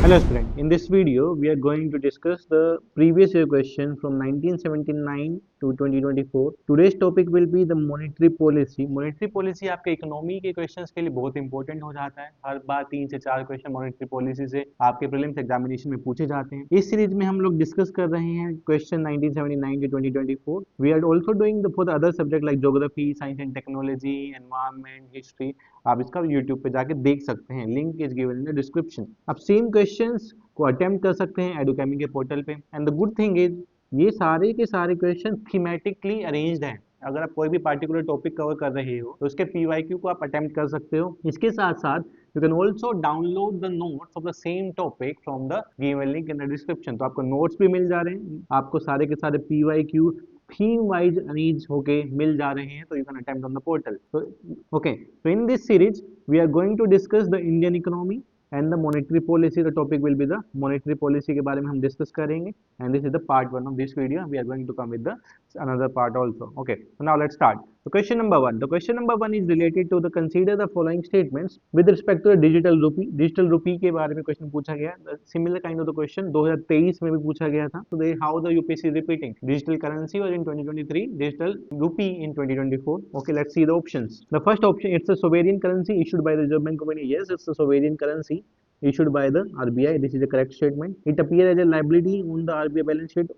Hello student, in this video we are going to discuss the previous year question from 1979 to 2024. Today's topic will be the monetary policy. Monetary policy आपके economy के questions के लिए बहुत important हो जाता है। हर बार 3 से 4 question monetary policy से आपके प्रीलिम्स एग्जामिनेशन में पूछे जाते हैं। इस सीरीज में हम लोग डिस्कस कर रहे हैं question 1979 to 2024. We are also doing for the other subject like geography, science and technology, environment, history. आप इसका यूट्यूब पे जाके देख सकते हैं, link is given in the description. आप सेम क्वेश्चंस को अटेम्प्ट कर सकते हैं एडुकेमी के पोर्टल पे। And the good thing is ये सारे के सारे क्वेश्चन थीमेटिकली अरेंज्ड हैं। अगर आप कोई भी पार्टिकुलर टॉपिक कवर कर रहे हो तो उसके पीवाईक्यू को आप अटेम्प्ट कर सकते हो। इसके साथ साथ you can also download the notes of the same topic from the given link in the description. तो आपको नोट्स भी मिल जा रहे हैं, आपको सारे के सारे पीवाईक्यू थीम वाइज अरेंज होके मिल जा रहे हैं, तो you can attempt on the portal. तो okay, so in this series we are going to discuss the Indian economy and the monetary policy. The topic will be the monetary policy के बारे में हम डिस्कस करेंगे, and this is the part 1 of this video. We are going to come with the another part also. Okay, so now let's start. So question number 1. The question number 1 is related to the consider the following statements with respect to the digital rupee. Digital rupee के बारे में question पूछा गया। Similar kind of the question 2023 में भी पूछा गया था। So they how the UPSC is repeating. Digital currency was in 2023, digital rupee in 2024. Okay, let's see the options. The first option, it's a sovereign currency issued by the Reserve Bank of India. Yes, it's a sovereign currency issued by the RBI. This is the correct statement. It appears as a liability on the RBI balance sheet.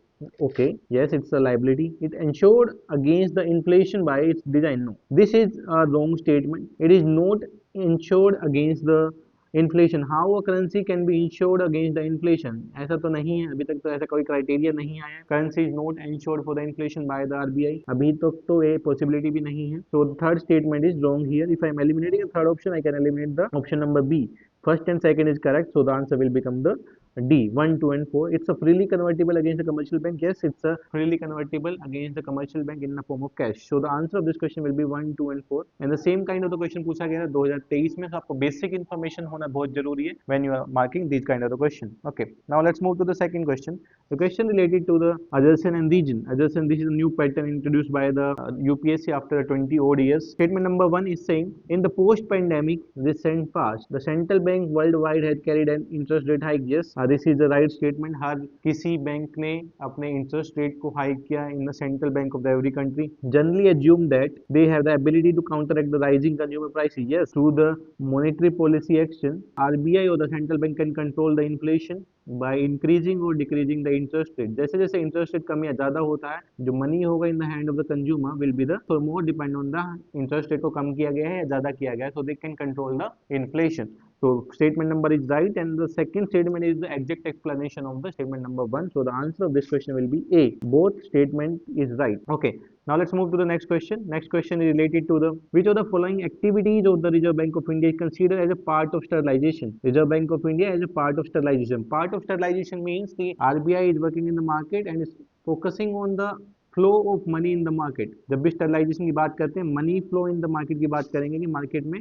Okay, yes, it's a liability. It ensured against the inflation by its design. No, this is a wrong statement. It is not insured against the inflation. How a currency can be insured against the inflation, ऐसा तो नहीं है, अभी तक तो ऐसा कोई criteria नहीं आया। Currency is not insured for the inflation by the RBI, अभी तक तो ये पॉसिबिलिटी भी नहीं है। So third statement is wrong here. If I am eliminating third option I can eliminate the option number B. First and second is correct, so the answer will become the D, 1, 2 and 4. It's a freely convertible against the commercial bank. Yes, it's a freely convertible against the commercial bank in the form of cash. So the answer of this question will be 1, 2 and 4. And the same kind of the question पूछा गया था 2023 में, तो आपको basic information होना बहुत जरूरी है when you are marking these kind of the question. Okay, now let's move to the second question. The question related to the adjacent and region. Adjacent, this is a new pattern introduced by the UPSC after 20 odd years. Statement number 1 is saying, in the post-pandemic recent past, the central bank worldwide had carried an interest rate hike. Yes, this is the right statement. हर किसी bank ने अपने interest rate को hike किया in the central bank of the every country. Generally assume that they have the ability to counteract the rising consumer prices. Yes, through the monetary policy action, RBI or the central bank can control the inflation by increasing or decreasing the interest rate. जैसे जैसे interest rate कम या ज़्यादा होता है, जो money होगा in the hand of the consumer will be the so more depend on the interest rate को कम किया गया है या ज़्यादा किया गया है, so they can control the inflation. So statement number is right, and the second statement is the exact explanation of the statement number 1. So the answer of this question will be A. Both statement is right. Okay. Now let's move to the next question. Next question is related to the which of the following activities of the Reserve Bank of India is considered as a part of sterilization. Reserve Bank of India as a part of sterilization. Part of sterilization means the RBI is working in the market and is focusing on the flow of money in the market. जब भी sterilization की बात करते हैं, money flow in the market की बात करेंगे कि मार्केट में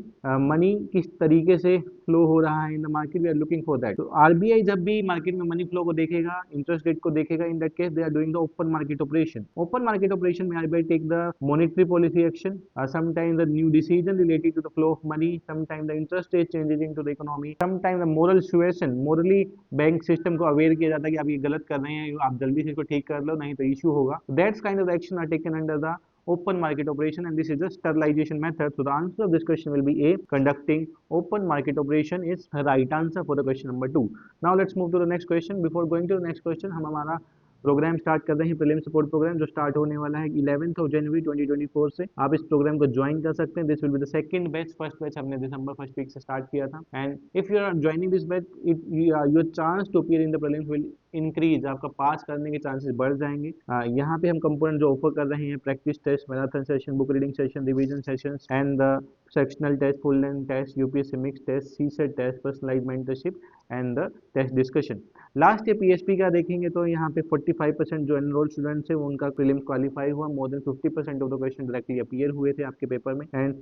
मनी किस तरीके से फ्लो हो रहा है in the market, we are looking for that. तो आरबीआई जब भी मार्केट में मनी फ्लो को देखेगा, इंटरेस्ट रेट को देखेगा, in that case they are doing the open market operation. Open market operation में RBI take the monetary policy action, sometime the new decision related to the flow of money, sometime the interest rate changes in to the economy, sometime the moral situation, morally bank system को aware किया जाता है कि आप ये गलत कर रहे हैं, आप जल्दी से इसको ठीक कर लो नहीं तो इश्यू होगा। That's kind of action are taken under the open market operation, and this is the sterilization method. So the answer of this question will be A. Conducting open market operation is right answer for the question number 2. Now let's move to the next question. Before going to the next question, हम हमारा programme start कर रहे हैं, prelim support programme, जो start होने वाला है 11th of January 2024 से। आप इस प्रोग्राम को ज्वाइन कर सकते हैं। This will be the second batch. First batch हमने दिसंबर फर्स्ट वीक से स्टार्ट किया था, and if you are joining this batch, your chance to appear in the prelims will increase, आपका पास करने के चांसेस बढ़ जाएंगे। यहाँ पे हम कंपोनेंट जो ऑफर कर रहे हैं, practice test, marathon session, book reading session, revision session and the sectional test, full length test, UPSC mix test, CSAT test, personalised mentorship and the test discussion. Last year PHP का देखेंगे तो यहाँ पे 45% जो enrol students है उनका prelims qualify हुआ। More than 50% of the question directly appear हुए थे आपके पेपर में। And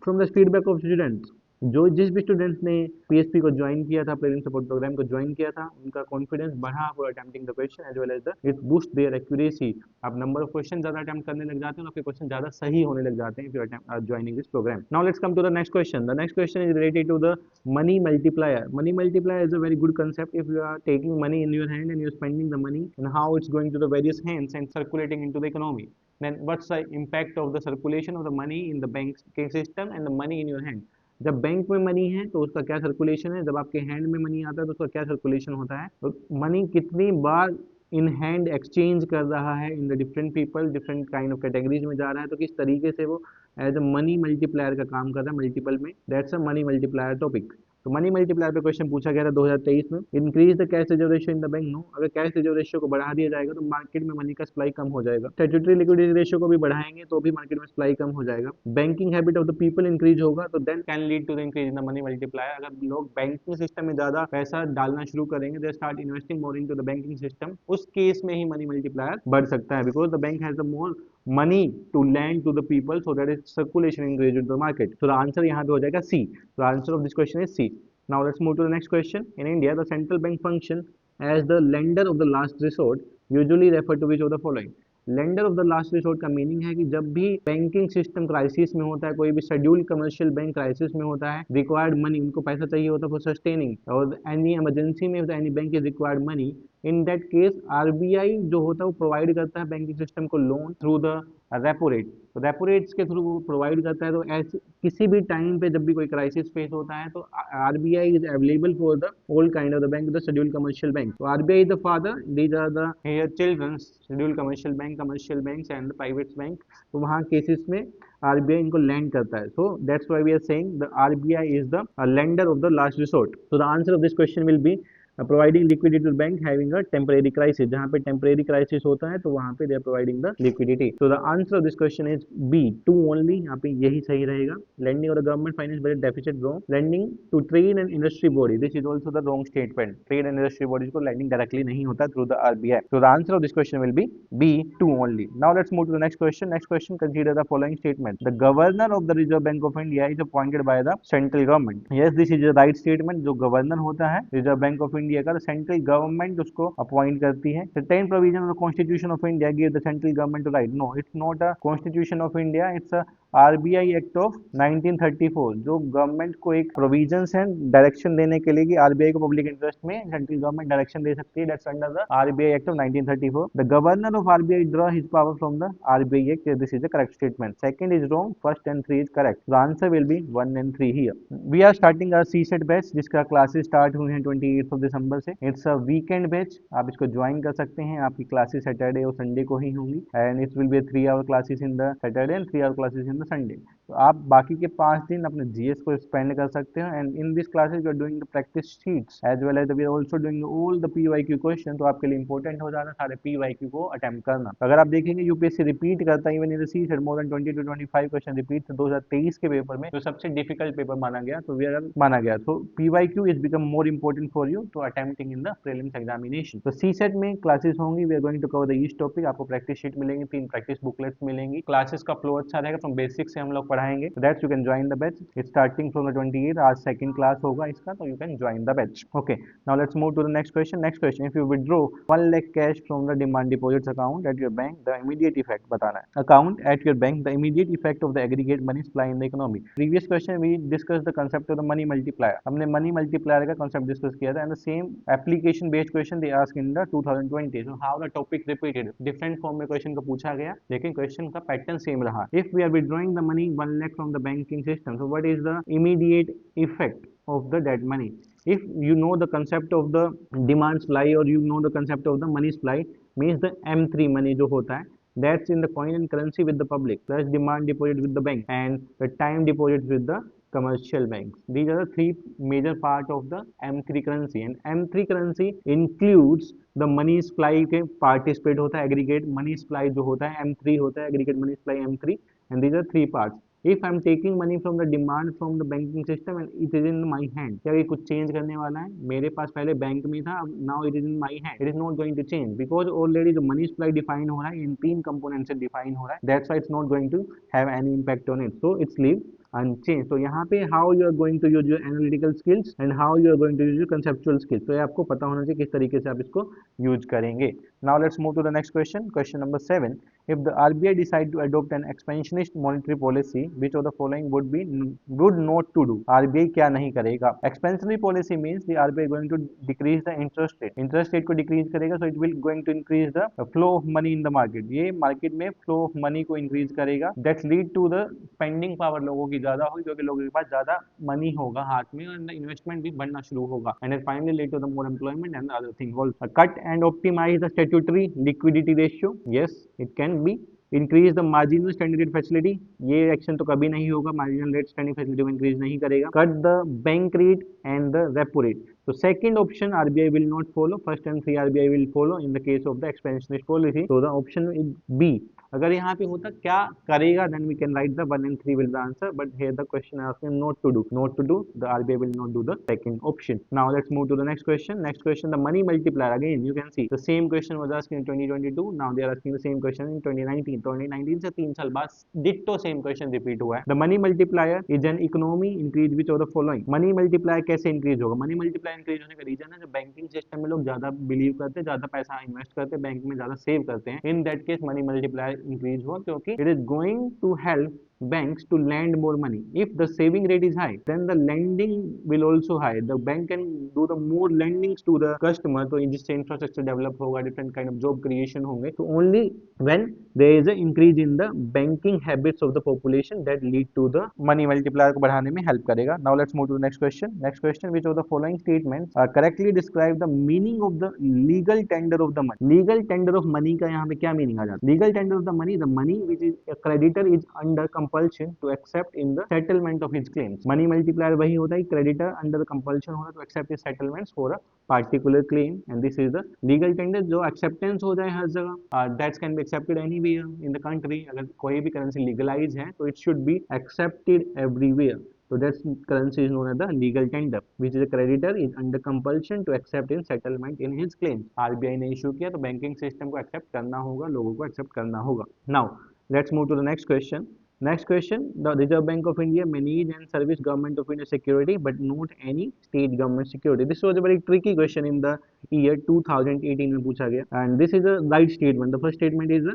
from the feedback of students, जो जिस भी स्टूडेंट्स ने पीएसपी को ज्वाइन किया था, प्लेलिंग सपोर्ट प्रोग्राम को ज्वाइन किया था, उनका कॉन्फिडेंस बढ़ा for attempting the question as well as the it boost their accuracy. आप नंबर ऑफ क्वेश्चन ज्यादा अटेम्प्ट करने लग जाते हैं और आपके क्वेश्चन ज्यादा सही होने लग जाते हैं if you are joining this programme. Now let's come to the next question. The next question is related to the money multiplier. Money multiplier is a very good concept. If you are taking money in your hand and you're spending the money and how it's going to the various hands and circulating into the economy, then what's the impact of the circulation of the money in the banking system and the money in your hand? जब bank में money है तो उसका क्या circulation है, जब आपके hand में मनी आता है तो उसका क्या सर्कुलेशन होता है, तो मनी कितनी बार इन हैंड एक्सचेंज कर रहा है in the different people, different kind of categories में जा रहा है, तो किस तरीके से वो एज अ मनी मल्टीप्लायर का काम कर रहा है मल्टीपल में। That's a money multiplier topic. तो मनी मल्टीप्लायर पे क्वेश्चन पूछा गया था 2023 में। Increase the cash reserve ratio in the bank. No, अगर कैश रिजर्व रेशियो को बढ़ा दिया जाएगा तो मार्केट में मनी का सप्लाई कम हो जाएगा। स्टैट्यूटरी लिक्विडिटी रेशियो को भी बढ़ाएंगे तो भी मार्केट में सप्लाई कम हो जाएगा। Banking habit of the people increase होगा तो then can lead to the increase in the money multiplier. अगर लोग बैंकिंग सिस्टम में ज्यादा पैसा डालना शुरू करेंगे, they start investing more into the banking system, उस केस में ही मनी मल्टीप्लायर बढ़ सकता है, because the bank has the more money to lend to the people, so that is circulation increase into the market. So the answer यहाँ पे हो जाएगा C. The answer of this question is C. Now let's move to the next question. In India, the central bank function as the lender of the last resort, usually referred to which of the following? Lender of the last resort का meaning है कि जब भी banking system crisis में होता है, कोई भी शेड्यूल्ड कमर्शियल बैंक क्राइसिस में होता है, रिक्वायर्ड मनी, उनको पैसा चाहिए होता है फॉर सस्टेनिंग, और एनी इमरजेंसी में any bank is required money, in that case RBI जो होता है वो प्रोवाइड करता है बैंकिंग सिस्टम को loan through the repo rate. तो रेपो रेट्स के थ्रू वो प्रोवाइड करता है। तो ऐसे किसी भी टाइम पे जब भी कोई क्राइसिस फेस होता है तो RBI is available for the old kind of the bank, the scheduled commercial bank. तो RBI is the father, these are the here children, scheduled commercial bank, commercial banks and private bank. तो वहाँ cases में RBI इनको land करता है। So that's why we are saying the RBI is the lender of the last resort. So the answer of this question will be providing liquidity to bank having a temporary crisis. जहाँ पे temporary crisis होता है तो वहाँ पे they are providing the liquidity. So the answer of this question is B, 2 only. यहाँ पे यही सही रहेगा। Lending of the government finance budget deficit row, lending to trade and industry body, this is also the wrong statement. Trade and industry bodies को lending directly नहीं होता through the RBI. So the answer of this question will be B, 2 only. Now let's move to the next question. Next question, consider the following statement. The governor of the Reserve Bank of India is appointed by the central government. Yes, this is the right statement. जो governor होता है Reserve Bank of India का, central government उसको appoint करती है। Certain provision of the Constitution of India give the central government to right. No, it's not a constitution of India, it's a RBI Act of 1934। जो government को एक provisions है direction देने के लिए कि आरबीआई को पब्लिक इंटरेस्ट में सेंट्रल गवर्नमेंट डायरेक्शन दे सकती है, that's under the RBI Act of 1934। The governor of RBI draw his power from the RBI Act. This is the correct statement. Second is wrong, first and 3 is correct. The answer will be 1 and 3 here. We are starting our CSAT batch, जिसका classes start हुए हैं 28 दिसंबर से। It's a weekend batch, आप इसको join कर सकते हैं। आपकी क्लासेस सैटरडे और संडे को ही होंगी and it will be 3 hour classes in the Saturday and 3 hour classes in the Sunday. तो आप बाकी के 5 दिन अपने जीएस को स्पेंड कर सकते हो and in this classes we are doing the practice sheets as well as we are also doing all the PYQ question. तो आपके लिए इंपॉर्टेंट हो जाता है सारे पीवाईक्यू को अटेम्प्ट करना। अगर आप देखेंगे यूपीएससी रिपीट करता है even in the CSAT, more than 20 to 25 question repeat. 2023 के पेपर में जो सबसे डिफिकल्ट पेपर माना गया, तो वी आर माना गया। तो PYQ is become more important for you to attempting in the prelims examination. तो सीसेट में क्लासेस होंगी, we are going to cover the each topic. आपको प्रैक्टिस शीट मिलेंगी, 3 प्रैक्टिस बुकलेट्स मिलेंगी। क्लासेस का फ्लो अच्छा रहेगा, फ्रॉम बेसिक से हम लोग पढ़ाएंगे। That's you can join the batch. It's starting from the 28, आज सेकंड क्लास होगा इसका, तो you can join the batch. Okay, now let's move to the next question. Next question, if you withdraw 1 lakh cash from the demand deposits account at your bank, the immediate effect बताना है। Account at your bank, the immediate effect of the aggregate money supply in the economy. Previous question we discuss the concept of the money multiplier. हमने money multiplier का concept discuss किया था and the same application based question they ask in the 2020। So how the topic repeated, different form में question को पूछा गया लेकिन question का पैटर्न सेम रहा। If we are withdrawing the money 1 lakh from the banking system, so what is the immediate effect of the dead money? If you know the concept of the demand supply or you know the concept of the money supply, means the M3 money जो होता है, that's in the coin and currency with the public, plus demand deposit with the bank and the time deposit with the commercial banks. These are the 3 major part of the M3 currency and M3 currency includes the money supply के participate होता है, aggregate money supply जो होता है M3 होता है, aggregate money supply M3, and these are 3 parts. If I am taking money from the demand from the banking system and it is in my hand, क्या ये कुछ चेंज करने वाला है? मेरे पास पहले बैंक में था, अब now it is in my hand. It is not going to change because already जो money supply define हो रहा है इन 3 components से define हो रहा है. That's why it's not going to have any impact on it. So it's leave. Unchange. तो यहाँ पे how you are going to use your analytical skills and how you are going to use your conceptual skills, तो ये आपको पता होना चाहिए किस तरीके से आप इसको यूज करेंगे। Now let's move to the next question, question number 7। If the RBI decide to adopt an expansionist monetary policy, which of the following would not to do? RBI क्या नहीं करेगा? Expansionary policy means the RBI going to decrease the interest rate. Interest rate को decrease करेगा, so it will going to increase the flow of money in the market. ये market में flow of money को increase करेगा. That lead to the spending power लोगों की ज्यादा होगी, क्योंकि लोगों के पास ज्यादा money होगा हाथ में और investment भी बढ़ना शुरू होगा. And then finally lead to the more employment and other things. Also, cut and optimize the statutory liquidity ratio. Yes, it can be increase the marginal standing rate facility, ये action तो कभी नहीं होगा, marginal rate standing facility को increase नहीं करेगा। Cut the bank rate and the repo rate, तो second option RBI will not follow, first and 3 RBI will follow in the case of the expansionist policy, तो the option is B. अगर यहाँ पे होता क्या करेगा, then we can write the 1 and 3 will the answer, but here the question is asking not to do, the RBI will not do the second option. Now let's move to the next question. Next question, the money multiplier, again you can see the same question was asked in 2022, now they are asking the same question in 2019। 2019 से 3 साल बाद ditto same question repeat हुआ है। The money multiplier is an economy increase which of the following, money multiplier कैसे increase होगा? Money multiplier increase होने का reason है जो बैंकिंग सिस्टम में लोग ज्यादा बिलीव करते हैं, ज्यादा पैसा इन्वेस्ट करते हैं, बैंक में ज्यादा सेव करते हैं, in that case money multiplier increase हुआ, क्योंकि it is going to help banks to lend more money. If the saving rate is high, then the lending will also high, the bank can do the more lendings to the customer, तो जिससे infrastructure develop होगा, different kind of job creation होंगे, तो only when there is a increase in the banking habits of the population that lead to the money multiplier को बढ़ाने में help करेगा। Now let's move to the next question. Next question, which of the following statements correctly describe the meaning of the legal tender of the money? Legal tender of money का यहाँ पे क्या meaning आ जाता है? Legal tender of the money which is a creditor is under compulsion to accept in the settlement of his claims. Money multiplier वही होता है, creditor under the compulsion होता है to accept his settlements for a particular claim, and this is the legal tender, जो acceptance हो जाए हर जगह, that can be accepted anywhere in the country। अगर कोई भी करेंसी लीगलाइज है तो it should be accepted everywhere, so that currency is known as the legal tender, which is a creditor is under compulsion to accept in settlement in his claims। RBI ने issue किया तो banking system को accept करना होगा, लोगों को accept करना होगा। Now let's move to the next question. Next question, the Reserve Bank of India manage and service Government of India security but not any state government security. This was a very tricky question in the year 2018 में पूछा गया, and this is a right statement. The first statement is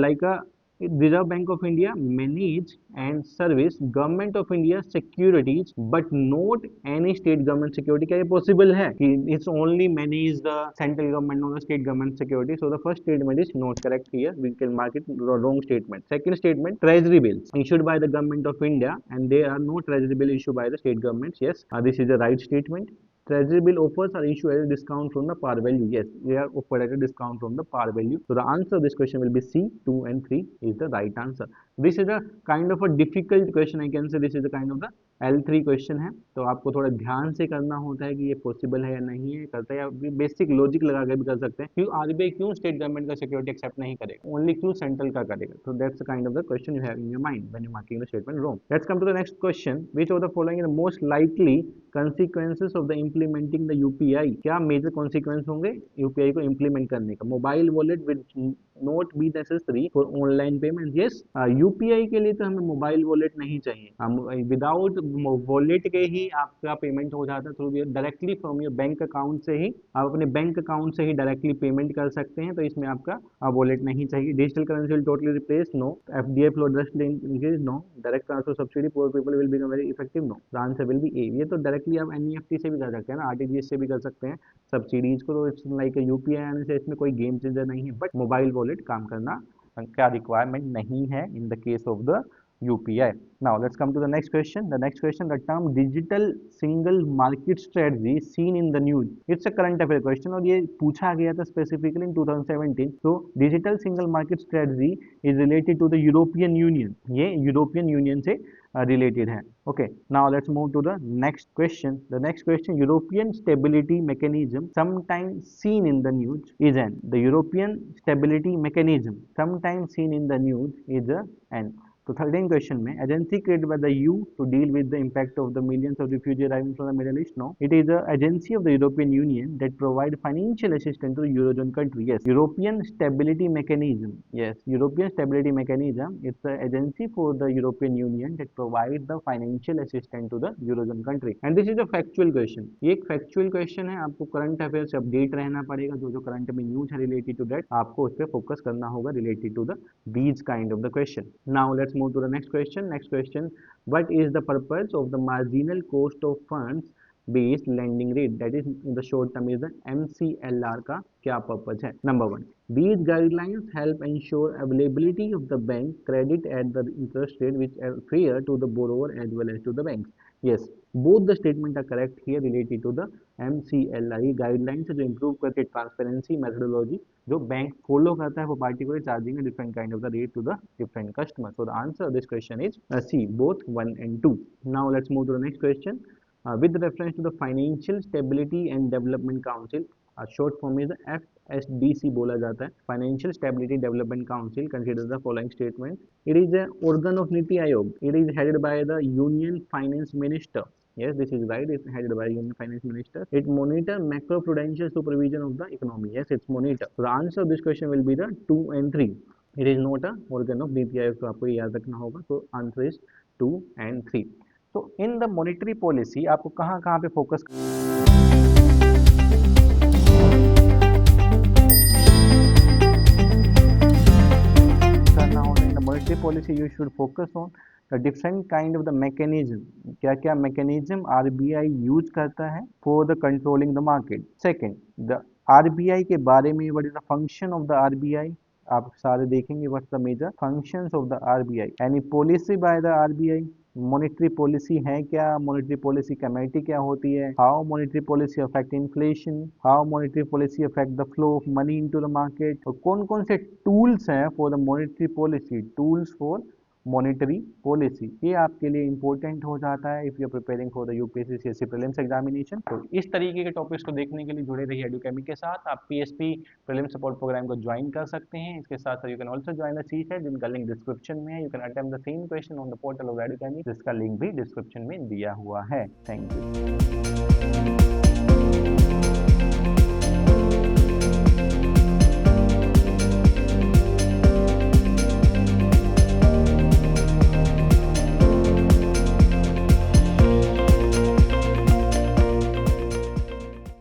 like a Reserve Bank of India manage and service Government of India securities but not any state government security। क्या ये possible है कि it's only manage the central government not the state government security? So the first statement is not correct here, we can mark it wrong statement। Second statement, treasury bills issued by the Government of India and there are no treasury bill issued by the state governments। Yes, this is the right statement। Treasury bill offers are issued at a discount from the par value। Yes, they are offered at a discount from the par value, so the answer of this question will be C, 2 and 3 is the right answer। This is a kind of a difficult question, I can say this is a kind of the L3 question है, तो आपको थोड़ा ध्यान से करना होता है कि ये पॉसिबल है या नहीं है, करता है या बेसिक लॉजिक लगा के भी कर सकते हैं। क्यों आरबीआई क्यों स्टेट गवर्नमेंट का सिक्योरिटी एक्सेप्ट नहीं करेगा, ओनली क्यों सेंट्रल का करेगा? तो that's the kind of the question you have in your mind when you marking the statement wrong. Let's come to the next question, which of the following is the most likely consequences of the implementing the UPI? क्या major consequence होंगे UPI को implement करने का? Mobile wallet will not be necessary for online payment. Yes, UPI के लिए तो हमें mobile wallet नहीं चाहिए, हम विदाउट वॉलेट के ही आपका पेमेंट हो जाता है through directly from your bank account से ही, आप अपने बैंक अकाउंट से ही डायरेक्टली पेमेंट कर सकते हैं, तो इसमें आपका वॉलेट नहीं चाहिए। Digital currency will totally replace, no. FDI flow drastically increase, no. Direct transfer subsidy poor people will become very effective, no. The answer will be A. ये तो डायरेक्टली आप एनईएफटी से भी कर सकते हैं ना, आरटीजीएस से भी कर सकते हैं सब्सिडीज को, तो इट्स लाइक यूपीआई आने से इसमें कोई गेम चेंजर नहीं है, बट मोबाइल वॉलेट काम करना क्या रिक्वायरमेंट नहीं है in the case of the UPI। Now let's come to the next question। The next question, the term digital single market strategy seen in the news। It's a current affair question और ये पूछा गया था specifically in 2017। So digital single market strategy is related to the European Union। ये European Union से related है। Okay, now let's move to the next question। The next question, European stability mechanism sometimes seen in the news is an, the European stability mechanism sometimes seen in the news is an, तो 13 question में agency created by the EU to deal with the impact of the millions of refugee arriving from the Middle East. No, it is a agency of the European Union that provide financial assistance to Eurozone country. Yes, European Stability Mechanism. Yes, European Stability Mechanism. It's a agency for the European Union that provide the financial assistance to the Eurozone country. And this is a factual question. ये एक factual question है. आपको current affair से update रहना पड़ेगा. जो जो current में न्यूज है रिलेटेड टू दैट आपको उस पर फोकस करना होगा related to the these kind of the question. Now let's move to the next question. Next question, what is the purpose of the marginal cost of funds based lending rate, that is in the short term is the MCLR का क्या purpose है? Number one, these guidelines help ensure availability of the bank credit at the interest rate which are fair to the borrower as well as to the banks. Yes, both the statement are correct here related to the MCLR guidelines है जो improve करके transparency methodology जो bank follow करता है वो particular charging a different kind of the rate to the different customers. So the answer of this question is C, both 1 and 2. Now let's move to the next question. With reference to the Financial Stability and Development Council, short form is FSDC बोला जाता है. Financial Stability Development Council considers the following statement. It is an organ of Niti Aayog. It is headed by the Union Finance Minister. Yes, this is right. It's headed by Union Finance Minister. It monitor macro-prudential supervision of the economy. Yes, it's monitor. So the answer of this question will be the 2 and 3. It is not a organ of Niti Aayog. तो आपको याद रखना होगा. So answer is 2 and 3. तो इन the monetary policy आपको कहाँ पे focus करना होगा. In the monetary policy you should focus on the different kind of the mechanism. क्या क्या मैकेनिज्म आरबीआई यूज करता है for the controlling the market. Second, the RBI के बारे में what is the function of the RBI. आप सारे देखेंगे what's the major functions of the RBI. Any policy by the RBI. Monetary policy है क्या, मॉनेटरी पॉलिसी कमेटी क्या होती है, how monetary policy affect inflation, how monetary policy affect the flow of money into the market, और कौन कौन से tools हैं for the monetary policy, tools for monetary policy. ये आपके लिए इंपॉर्टेंट हो जाता है if you are preparing for the UPSC CSC prelims examination. तो इस तरीके के टॉपिक्स को देखने के लिए जुड़े रहिए एडुकेमी के साथ. आप पीएसपी प्रीलिम्स सपोर्ट प्रोग्राम को ज्वाइन कर सकते हैं. इसके साथ साथ you can also join the CSAT जिनका लिंक डिस्क्रिप्शन में है. You can attempt the same question on the portal of Edukemy जिसका लिंक भी डिस्क्रिप्शन में दिया हुआ है. Thank you.